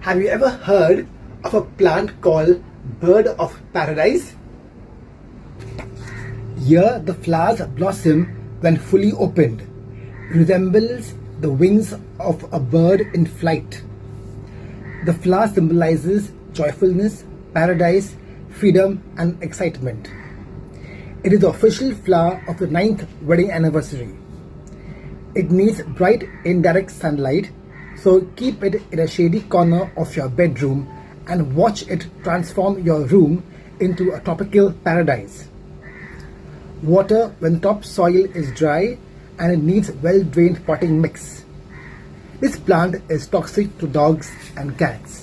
Have you ever heard of a plant called bird of paradise? Here the flowers blossom when fully opened. It resembles the wings of a bird in flight. The flower symbolizes joyfulness, paradise, freedom and excitement. It is the official flower of the 9th wedding anniversary. It needs bright indirect sunlight, so keep it in a shady corner of your bedroom and watch it transform your room into a tropical paradise. Water when topsoil is dry and it needs well-drained potting mix. This plant is toxic to dogs and cats.